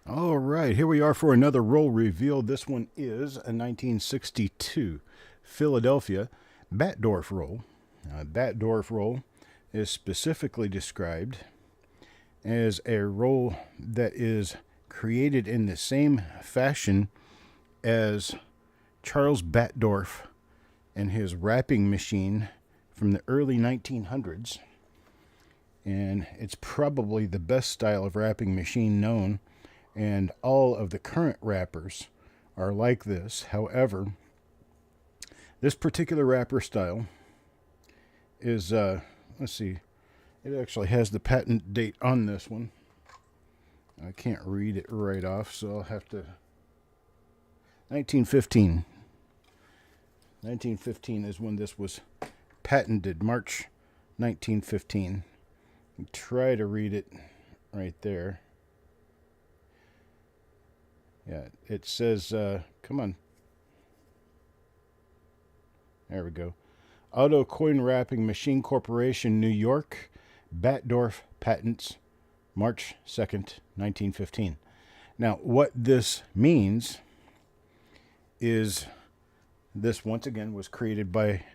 All right, here we are for another roll reveal. This one is a 1962 Philadelphia Batdorf roll. Batdorf roll is specifically described as a roll that is created in the same fashion as Charles Batdorf and his wrapping machine from the early 1900s. And it's probably the best style of wrapping machine known, and all of the current wrappers are like this. However, this particular wrapper style is, let's see, it actually has the patent date on this one. I can't read it right off, so I'll have to. 1915. 1915 is when this was patented, March 1915. Try to read it right there. Yeah, it says, come on. There we go. Auto Coin Wrapping Machine Corporation, New York. Batdorf Patents, March 2nd, 1915. Now, what this means is this, once again, was created by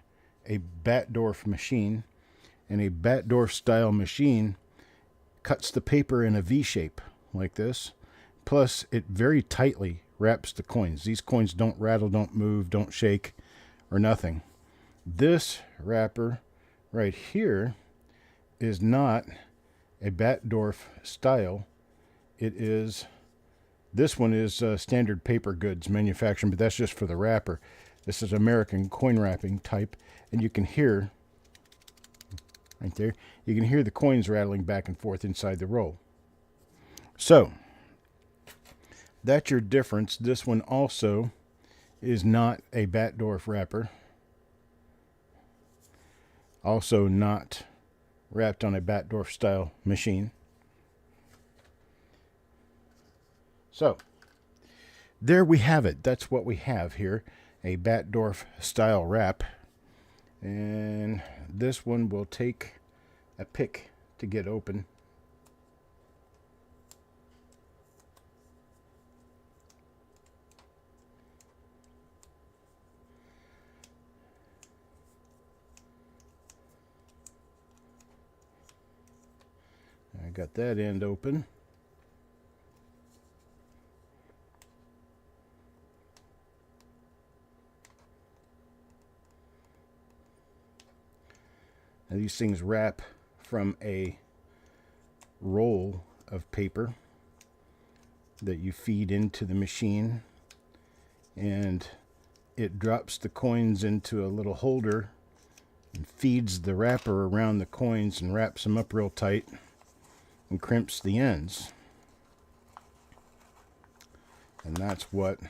a Batdorf machine, and a Batdorf style machine cuts the paper in a V shape like this. Plus, it very tightly wraps the coins. These coins don't rattle, don't move, don't shake, or nothing. This wrapper right here is not a Batdorf style. This one is standard paper goods manufacturing, but that's just for the wrapper. This is American coin wrapping type, and you can hear, right there, you can hear the coins rattling back and forth inside the roll. So, that's your difference. This one also is not a Batdorf wrapper. Also not wrapped on a Batdorf style machine. So, there we have it. That's what we have here. A Batdorf style wrap. And this one will take a pick to get open. I got that end open. Now these things wrap from a roll of paper that you feed into the machine, and it drops the coins into a little holder and feeds the wrapper around the coins and wraps them up real tight and crimps the ends. And that's what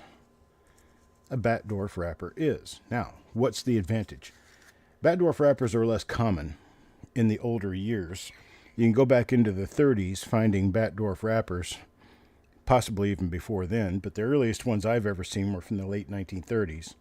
a Batdorf wrapper is. Now, what's the advantage? Batdorf wrappers are less common in the older years. You can go back into the 30s finding Batdorf wrappers, possibly even before then, but the earliest ones I've ever seen were from the late 1930s.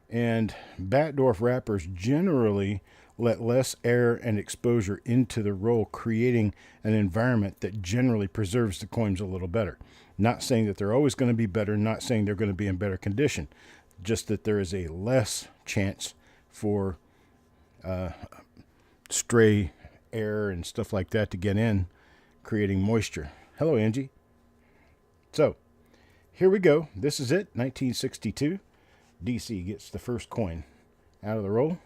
And Batdorf wrappers generally let less air and exposure into the roll, creating an environment that generally preserves the coins a little better. Not saying that they're always going to be better, not saying they're going to be in better condition, just that there is a less chance for stray air and stuff like that to get in, creating moisture. Hello, Angie. So, here we go. This is it, 1962. DC gets the first coin out of the roll.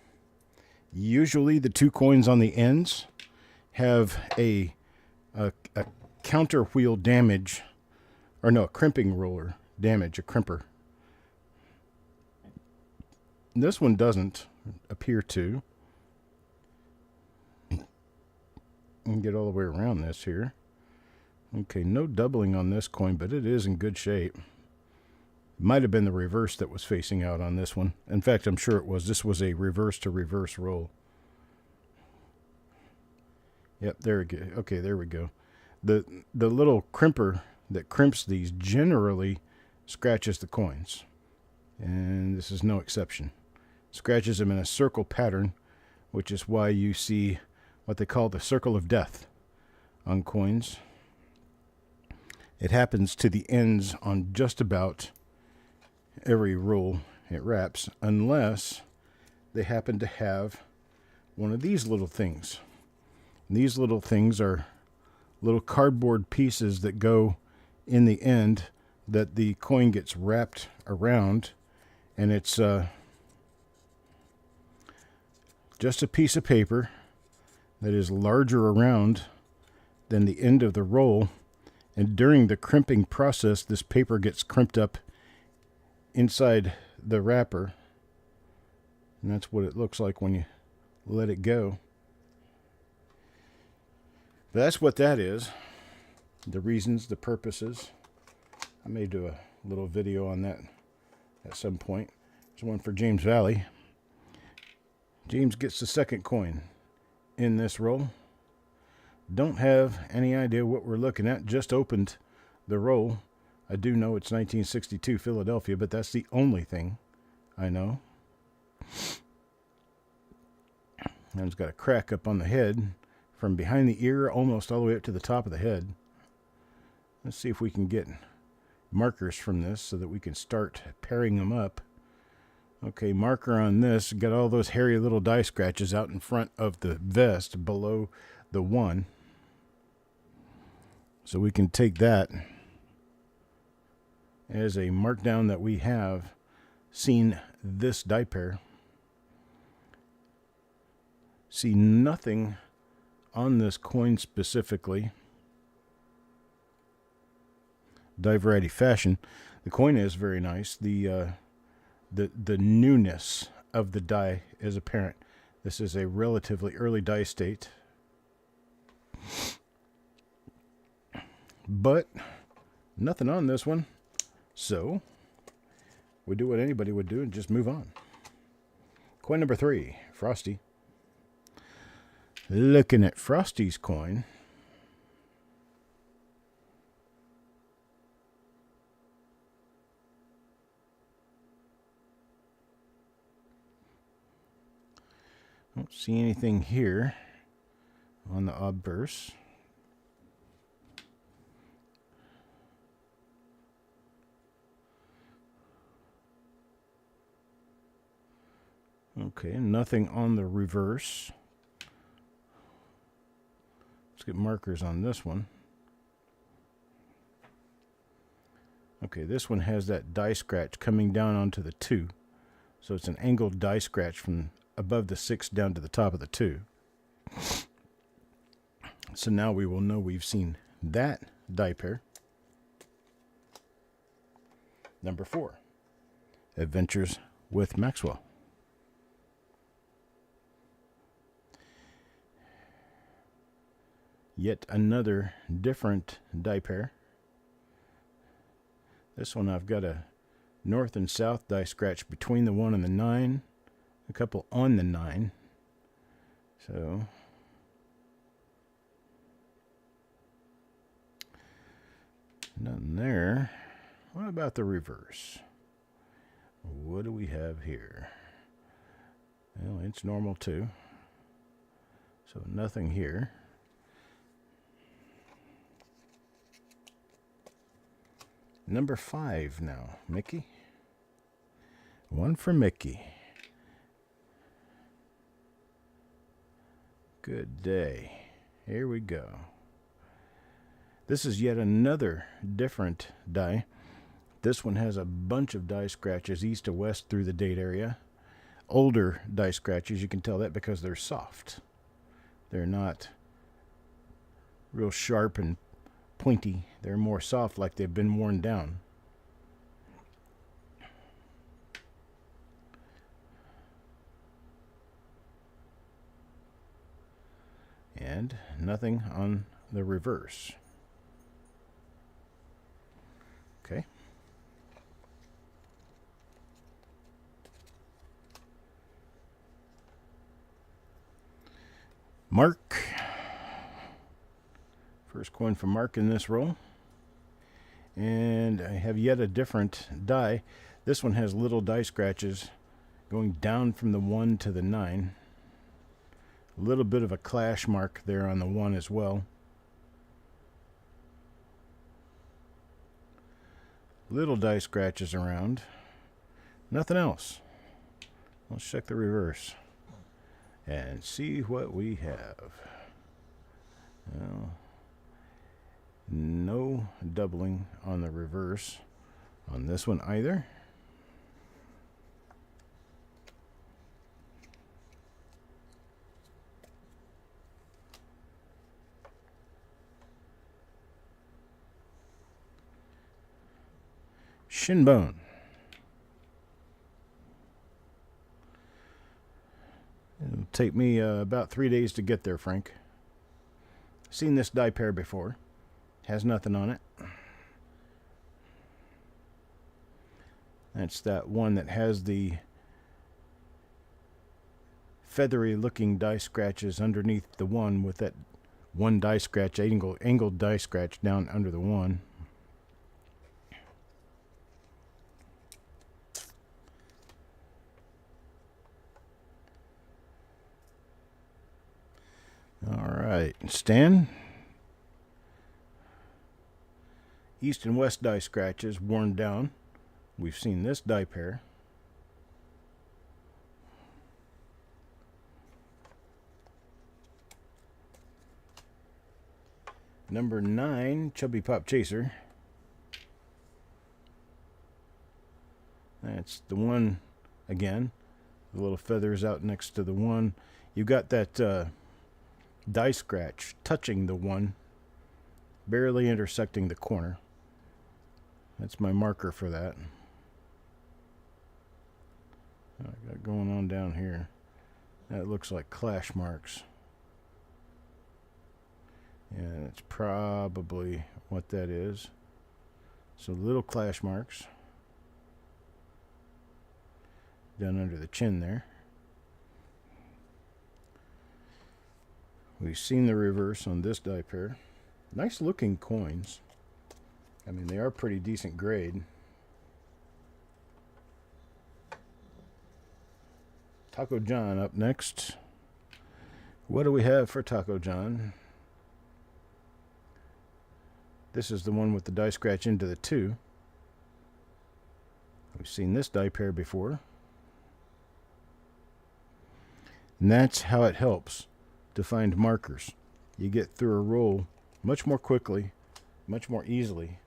Usually the two coins on the ends have a counter wheel damage, or no, a crimping roller damage, a crimper. This one doesn't appear to. And get all the way around this here. Okay, no doubling on this coin, but it is in good shape. Might have been the reverse that was facing out on this one. In fact, I'm sure it was. This was a reverse to reverse roll. Yep, there we go. Okay, there we go. The little crimper that crimps these generally scratches the coins. And this is no exception. Scratches them in a circle pattern, which is why you see what they call the circle of death on coins. It happens to the ends on just about every roll it wraps, unless they happen to have one of these little things. And these little things are little cardboard pieces that go in the end that the coin gets wrapped around, and it's just a piece of paper that is larger around than the end of the roll, and during the crimping process this paper gets crimped up inside the wrapper, and that's what it looks like when you let it go. But that's what that is. The reasons, the purposes. I may do a little video on that at some point. There's one for James Valley. James gets the second coin in this roll. Don't have any idea what we're looking at. Just opened the roll. I do know it's 1962 Philadelphia, but that's the only thing I know. And it's got a crack up on the head from behind the ear almost all the way up to the top of the head. Let's see if we can get markers from this so that we can start pairing them up. Okay, marker on this. Got all those hairy little die scratches out in front of the vest below the 1. So we can take that as a markdown that we have seen this die pair. See nothing on this coin specifically. Die variety fashion. The coin is very nice. The newness of the die is apparent. This is a relatively early die state. But nothing on this one. So we do what anybody would do and just move on. Coin number 3, Frosty. Looking at Frosty's coin. Don't see anything here on the obverse. Okay, nothing on the reverse. Let's get markers on this one. Okay, this one has that die scratch coming down onto the 2. So it's an angled die scratch from above the 6 down to the top of the 2. So now we will know we've seen that die pair. Number 4, Adventures with Maxwell. Yet another different die pair. This one I've got a north and south die scratch between the 1 and the 9. A couple on the 9. So nothing there. What about the reverse? What do we have here? Well, it's normal too. So nothing here. Number 5 now, Mickey. One for Mickey. Good day. Here we go. This is yet another different die. This one has a bunch of die scratches east to west through the date area. Older die scratches, you can tell that because they're soft. They're not real sharp and pointy. They're more soft, like they've been worn down. And nothing on the reverse. Okay. Mark. First coin from Mark in this roll. And I have yet a different die. This one has little die scratches going down from the 1 to the 9. A little bit of a clash mark there on the 1 as well. Little die scratches around. Nothing else. Let's check the reverse and see what we have. Well, no doubling on the reverse on this one either. Shin bone. It'll take me about 3 days to get there, Frank. Seen this die pair before. Has nothing on it. That's that one that has the feathery looking die scratches underneath the one, with that one die scratch, angled die scratch down under the one. Alright, Stan. East and west die scratches worn down. We've seen this die pair. Number 9, Chubby Pop Chaser. That's the one again. The little feathers out next to the one. You've got that die scratch touching the one, barely intersecting the corner. That's my marker for that. I got going on down here. That looks like clash marks. Yeah, that's probably what that is. So little clash marks down under the chin there. We've seen the reverse on this die pair. Nice looking coins. I mean, they are pretty decent grade. Taco John up next. What do we have for Taco John? This is the one with the die scratch into the 2. We've seen this die pair before. And that's how it helps to find markers. You get through a roll much more quickly, much more easily,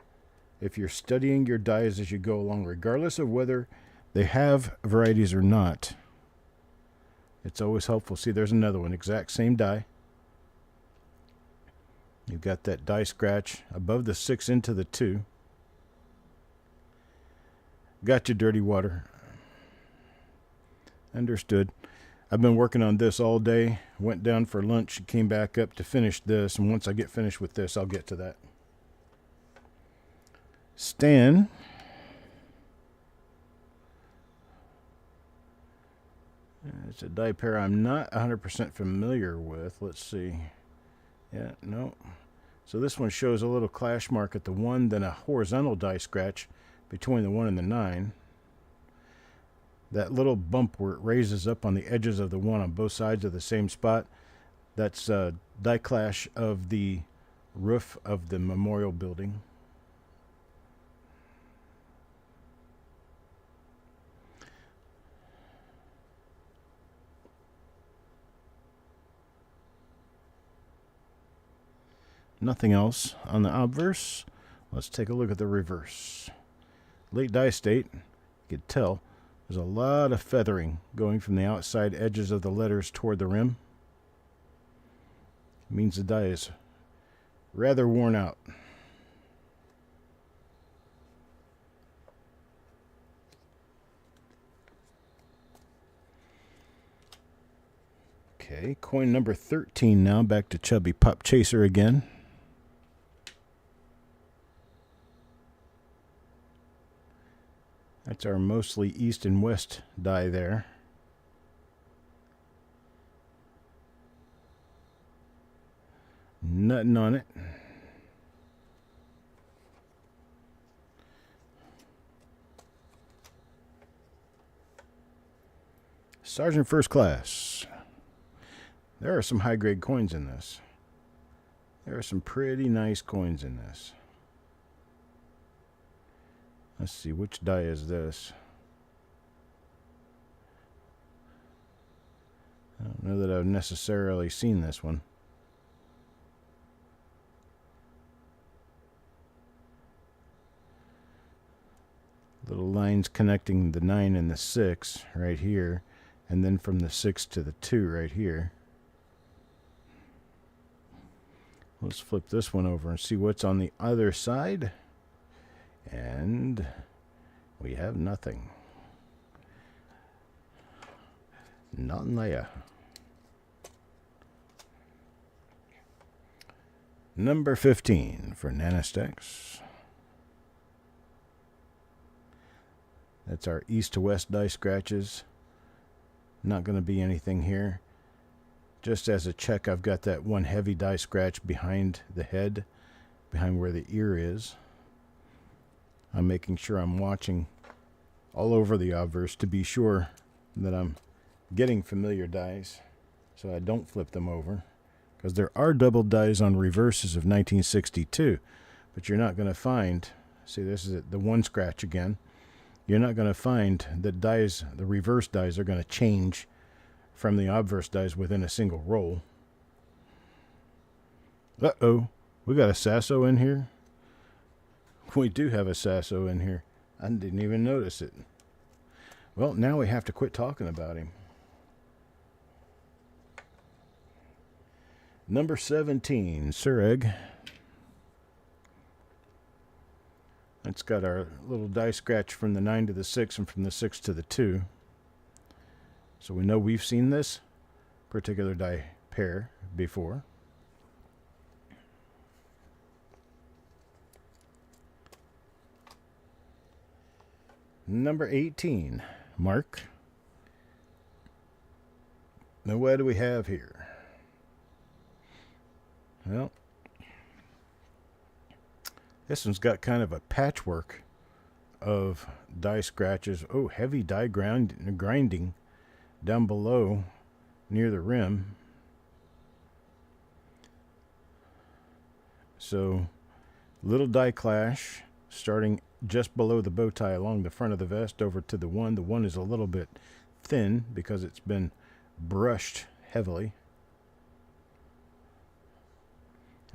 if you're studying your dies as you go along, regardless of whether they have varieties or not. It's always helpful. See, there's another one, exact same die. You've got that die scratch above the 6 into the 2. Got you, Dirty Water. Understood. I've been working on this all day. Went down for lunch, came back up to finish this, and once I get finished with this, I'll get to that. Stan. It's a die pair I'm not 100% familiar with. Let's see. Yeah, no. So this one shows a little clash mark at the 1, then a horizontal die scratch between the 1 and the 9. That little bump where it raises up on the edges of the 1 on both sides of the same spot, that's die clash of the roof of the memorial building. Nothing else on the obverse. Let's take a look at the reverse. Late die state, you could tell there's a lot of feathering going from the outside edges of the letters toward the rim. It means the die is rather worn out. Okay, coin number 13 now, back to Chubby Pop Chaser again. That's our mostly east and west die there. Nothing on it. Sergeant First Class. There are some high-grade coins in this. There are some pretty nice coins in this. Let's see, which die is this? I don't know that I've necessarily seen this one. Little lines connecting the 9 and the 6 right here, and then from the 6 to the 2 right here. Let's flip this one over and see what's on the other side. And we have nothing. Nothing there. Number 15 for Nanostex. That's our east to west die scratches. Not going to be anything here. Just as a check, I've got that one heavy die scratch behind the head, behind where the ear is. I'm making sure I'm watching all over the obverse to be sure that I'm getting familiar dies so I don't flip them over. Because there are double dies on reverses of 1962, but you're not going to find, see, this is the one scratch again. You're not going to find that dies, the reverse dies, are going to change from the obverse dies within a single roll. Uh-oh, we got a Sasso in here? We do have a Sasso in here. I didn't even notice it. Well, now we have to quit talking about him. Number 17, Sureg. It's got our little die scratch from the 9 to the 6 and from the 6 to the 2. So we know we've seen this particular die pair before. Number 18, Mark. Now what do we have here? Well, this one's got kind of a patchwork of die scratches. Oh, heavy die grinding down below near the rim. So, little die clash starting just below the bow tie along the front of the vest over to the one. The one is a little bit thin because it's been brushed heavily.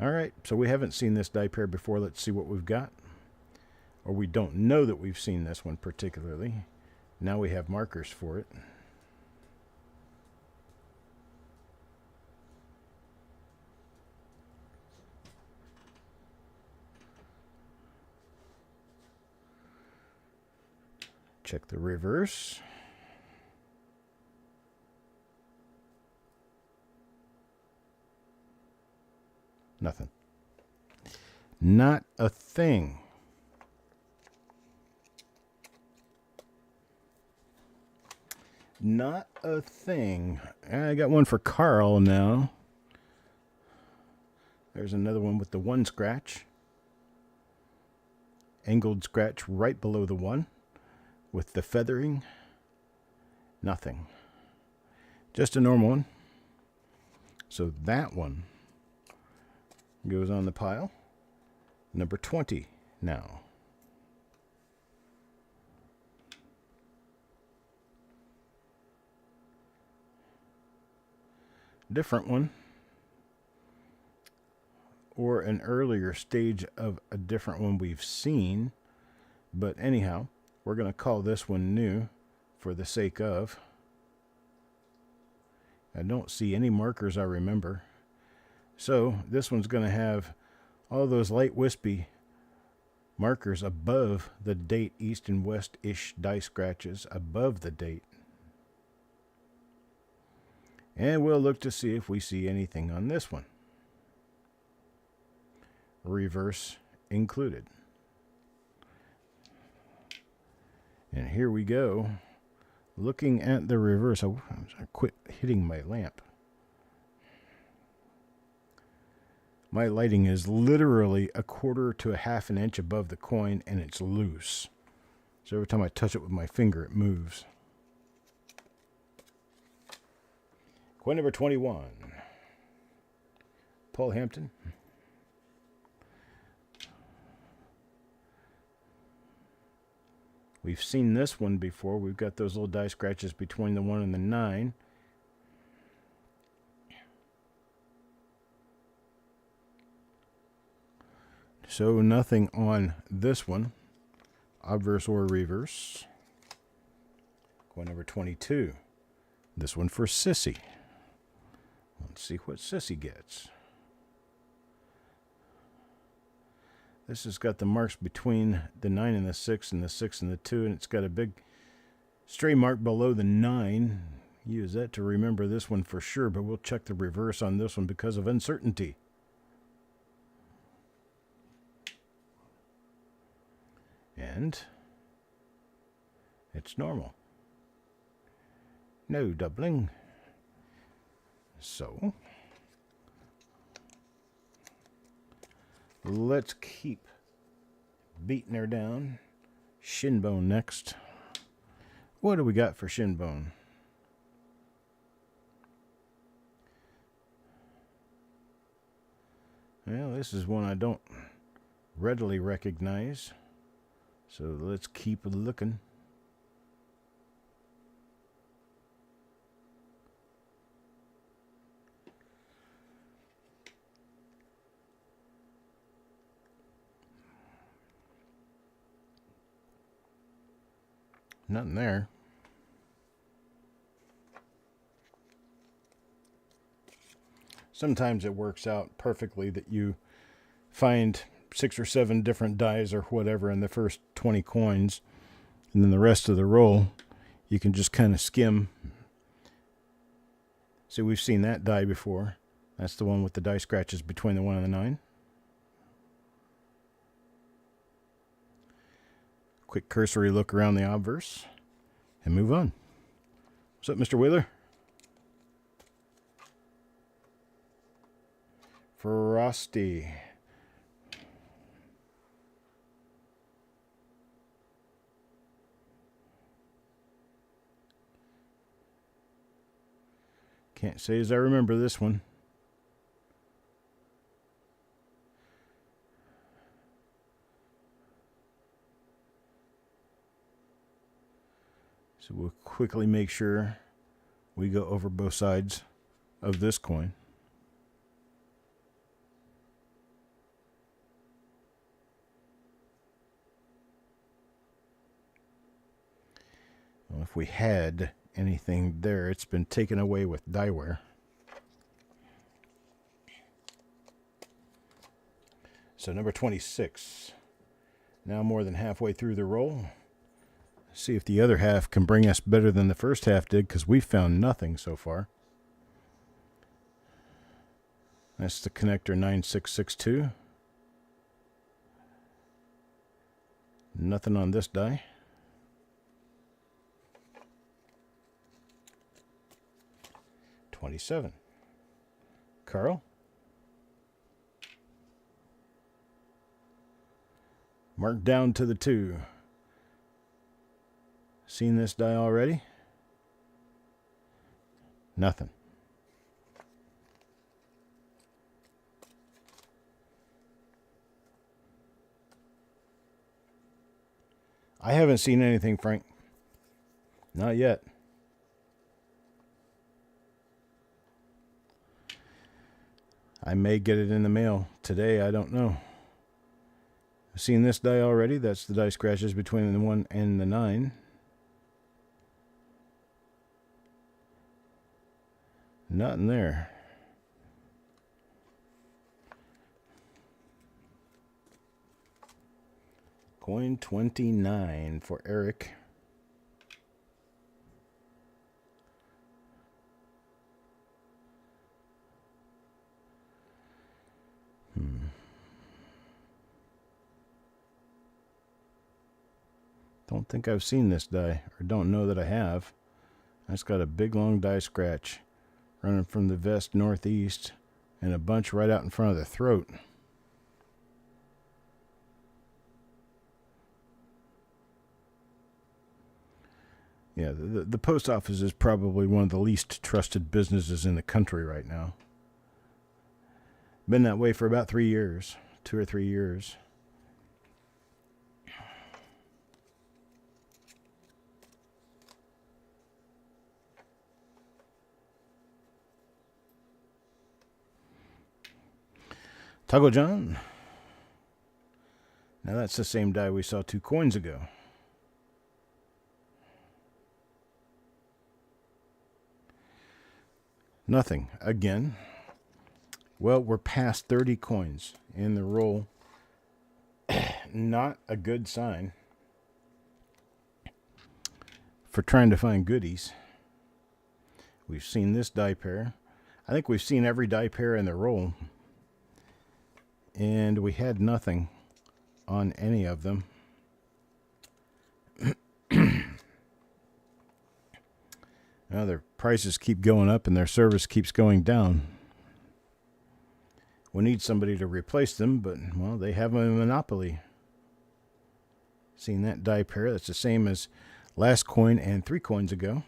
Alright, so we haven't seen this die pair before. Let's see what we've got. Or we don't know that we've seen this one particularly. Now we have markers for it. Check the reverse. Nothing. Not a thing. Not a thing. I got one for Carl now. There's another one with the one scratch. Angled scratch right below the one. With the feathering. Nothing. Just a normal one. So that one goes on the pile. Number 20 now. Different one. Or an earlier stage of a different one we've seen. But anyhow, we're going to call this one new for the sake of. I don't see any markers I remember. So this one's going to have all those light wispy markers above the date, east and west-ish die scratches above the date. And we'll look to see if we see anything on this one. Reverse included. And here we go. Looking at the reverse. I quit hitting my lamp. My lighting is literally a quarter to a half an inch above the coin, and it's loose. So every time I touch it with my finger, it moves. Coin number 21. Paul Hampton. We've seen this one before. We've got those little die scratches between the 1 and the 9. So nothing on this one. Obverse or reverse. Going number 22. This one for Sissy. Let's see what Sissy gets. This has got the marks between the 9 and the 6 and the 6 and the 2, and it's got a big stray mark below the 9. Use that to remember this one for sure, but we'll check the reverse on this one because of uncertainty. And it's normal. No doubling. So let's keep beating her down. Shinbone next. What do we got for Shinbone? Well, this is one I don't readily recognize. So let's keep looking. Nothing there. Sometimes it works out perfectly that you find 6 or 7 different dies or whatever in the first 20 coins, and then the rest of the roll you can just kind of skim. See, we've seen that die before. That's the one with the die scratches between the 1 and the 9. Quick cursory look around the obverse and move on. What's up, Mr. Wheeler? Frosty. Can't say as I remember this one. So we'll quickly make sure we go over both sides of this coin. Well, if we had anything there, it's been taken away with dieware. So number 26. Now more than halfway through the roll. See if the other half can bring us better than the first half did, because we found nothing so far. That's the connector 9662. Nothing on this die. $27. Carl? Marked down to the 2. Seen this die already? Nothing. I haven't seen anything, Frank. Not yet. I may get it in the mail today. I don't know. I've seen this die already. That's the die scratches between the 1 and the 9. Nothing there. Coin 29 for Eric. Don't think I've seen this die, or don't know that I have. That's got a big long die scratch running from the vest northeast and a bunch right out in front of the throat. Yeah, the post office is probably one of the least trusted businesses in the country right now. Been that way for about 3 years, 2 or 3 years. Tuggle John. Now that's the same die we saw 2 coins ago. Nothing again. Well, we're past 30 coins in the roll. Not a good sign for trying to find goodies. We've seen this die pair. I think we've seen every die pair in the roll. And we had nothing on any of them. Now their prices keep going up and their service keeps going down. We need somebody to replace them, but, well, they have a monopoly. Seen that die pair. That's the same as last coin and 3 coins ago.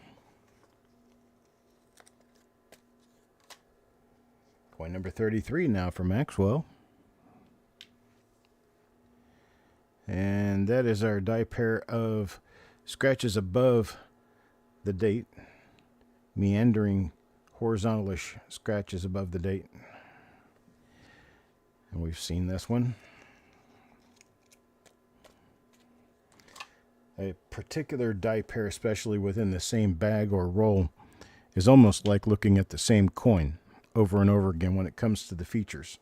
Coin number 33 now for Maxwell. And that is our die pair of scratches above the date. Meandering horizontalish scratches above the date. And we've seen this one. A particular die pair, especially within the same bag or roll, is almost like looking at the same coin over and over again when it comes to the features.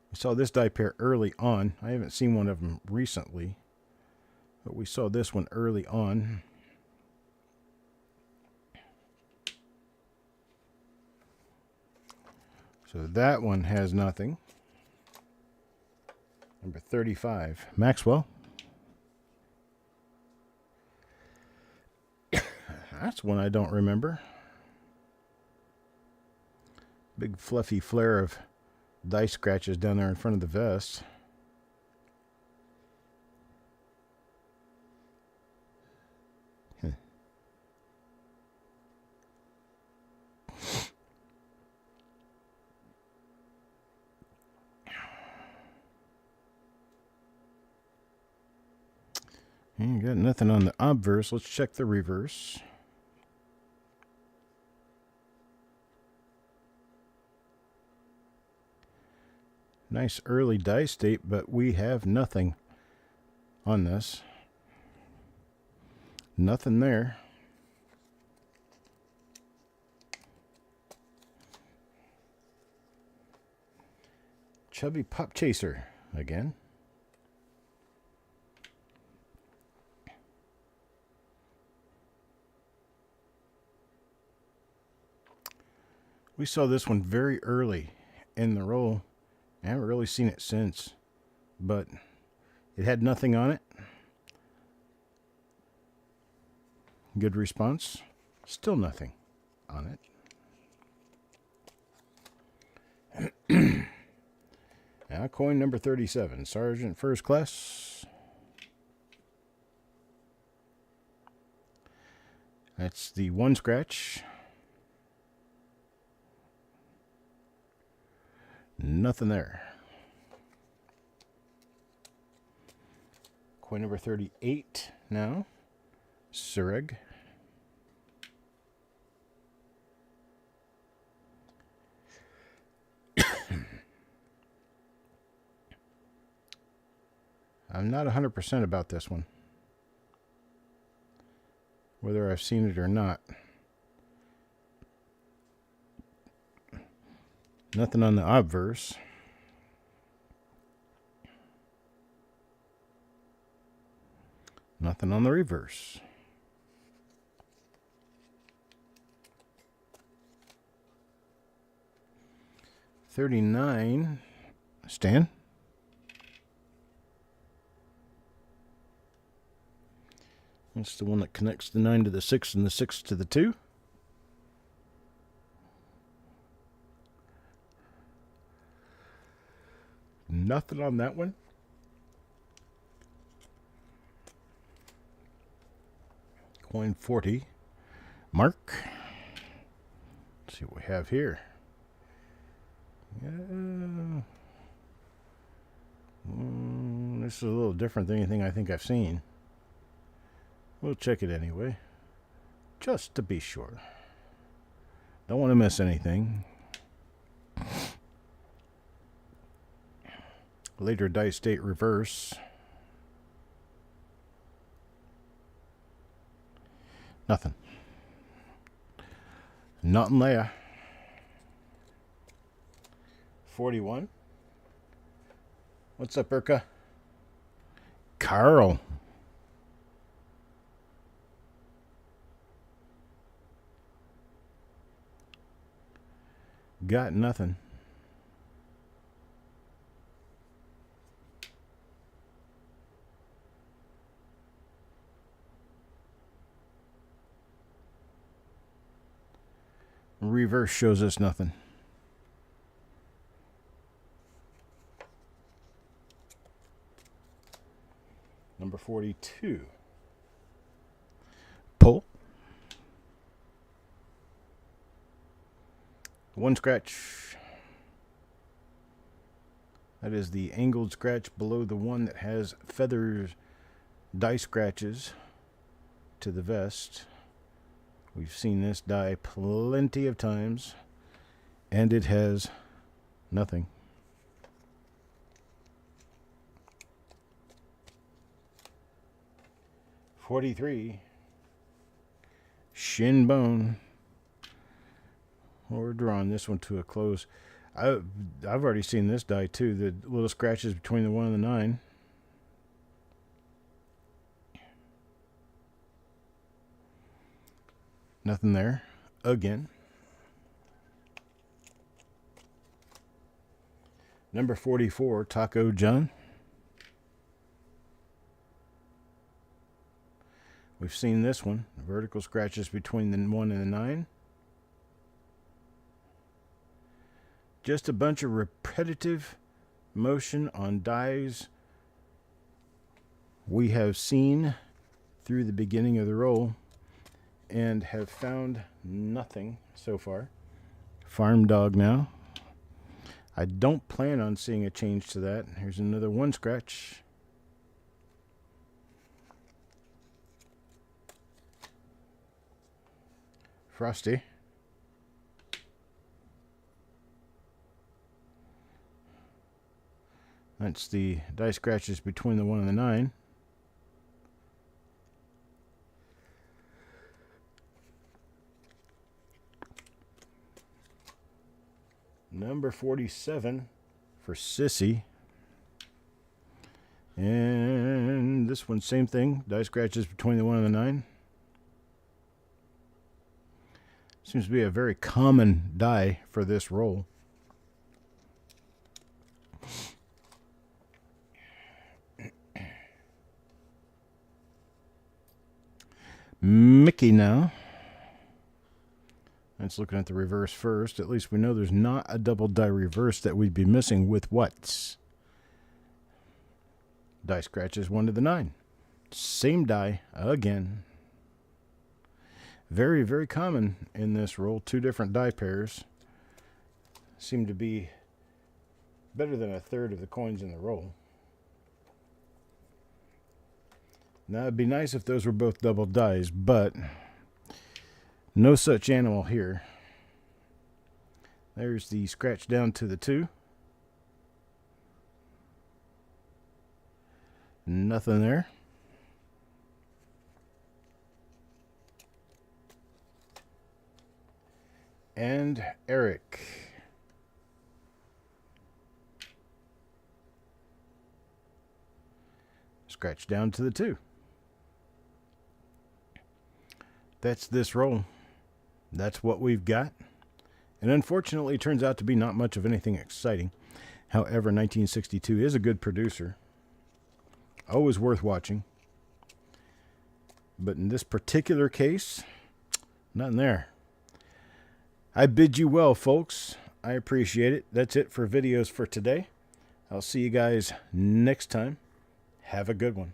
We saw this die pair early on. I haven't seen one of them recently, but we saw this one early on. So that one has nothing. Number 35, Maxwell. That's one I don't remember. Big fluffy flare of dice scratches down there in front of the vest. You got nothing on the obverse. Let's check the reverse. Nice early dice date, but we have nothing on this. Nothing there. Chubby Pop Chaser again. We saw this one very early in the roll. I haven't really seen it since, but it had nothing on it. Good response. Still nothing on it. Now coin number 37, Sergeant First Class. That's the 1 scratch. Nothing there. Coin number 38 now. Sureg. I'm not 100% about this one, whether I've seen it or not. Nothing on the obverse. Nothing on the reverse. $39. Stan. That's the one that connects the 9 to the 6 and the 6 to the 2. Nothing on that one. Coin 40. Mark. Let's see what we have here. This is a little different than anything I think I've seen. We'll check it anyway, just to be sure. Don't want to miss anything. Later die state reverse. Nothing. Nothing there. 41. What's up, Urka? Carl. Got nothing. Reverse shows us nothing. Number 42. Pull. One scratch. That is the angled scratch below the one that has feathers, die scratches to the vest. We've seen this die plenty of times, and it has nothing. .43 shin bone. We're drawing this one to a close. I've already seen this die too. The little scratches between the 1 and the 9. Nothing there. Again. Number 44, Taco John. We've seen this one. Vertical scratches between the 1 and the 9. Just a bunch of repetitive motion on dies we have seen through the beginning of the roll and have found nothing so far. Farm dog now. I don't plan on seeing a change to that. Here's another one scratch. Frosty. That's the die scratches between the 1 and the 9. Number 47 for Sissy. And this one, same thing. Die scratches between the 1 and the 9. Seems to be a very common die for this roll. Mickey now. Let's looking at the reverse first. At least we know there's not a double die reverse that we'd be missing with what's. Die scratches 1 to the 9. Same die again. Very, very common in this roll. 2 different die pairs. Seem to be better than a third of the coins in the roll. Now it'd be nice if those were both double dies, but no such animal here. There's the scratch down to the 2. Nothing there. And Eric. Scratch down to the 2. That's this roll. That's what we've got. And unfortunately, it turns out to be not much of anything exciting. However, 1962 is a good producer. Always worth watching. But in this particular case, nothing there. I bid you well, folks. I appreciate it. That's it for videos for today. I'll see you guys next time. Have a good one.